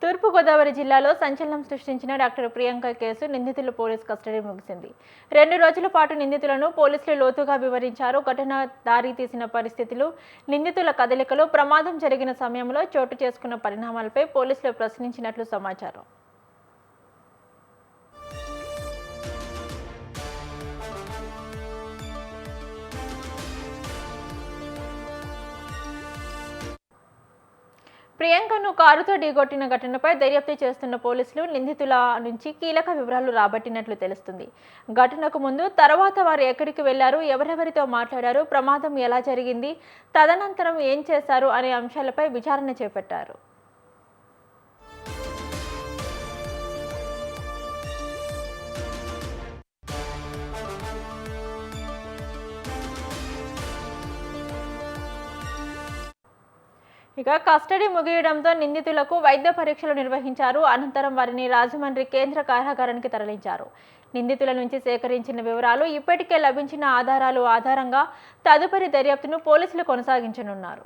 తూర్పుగోదావరి జిల్లాలో సంచలనం సృష్టించిన డాక్టర్ ప్రియాంక కేసు నిందితుల పోలీస్ కస్టడీ ముగిసింది. 2 రోజుల పాటు నిందితులను పోలీసులు లోతుగా వివరించారు. ఘటన దారి తీసిన పరిస్థితులు, నిందితుల కదలికలు, ప్రమాదం జరిగిన సమయంలో చోటు చేసుకున్న పరిణామాలపై పోలీసులు ప్రశ్నించినట్లు సమాచారం. ప్రియాంకను కారుతో ఢీకొట్టిన ఘటనపై దర్యాప్తు చేస్తున్న పోలీసులు నిందితుల నుంచి కీలక వివరాలు రాబట్టినట్లు తెలుస్తుంది. ఘటనకు ముందు, తర్వాత వారు ఎక్కడికి వెళ్లారు, ఎవరెవరితో మాట్లాడారు, ప్రమాదం ఎలా జరిగింది, తదనంతరం ఏం చేశారు అనే అంశాలపై విచారణ చేపట్టారు. ఇక కస్టడీ ముగియడంతో నిందితులకు వైద్య పరీక్షలు నిర్వహించారు. అనంతరం వారిని రాజమండ్రి కేంద్ర కారాగారానికి తరలించారు. నిందితుల నుంచి సేకరించిన వివరాలు, ఇప్పటికే లభించిన ఆధారాలు ఆధారంగా తదుపరి దర్యాప్తును పోలీసులు కొనసాగించనున్నారు.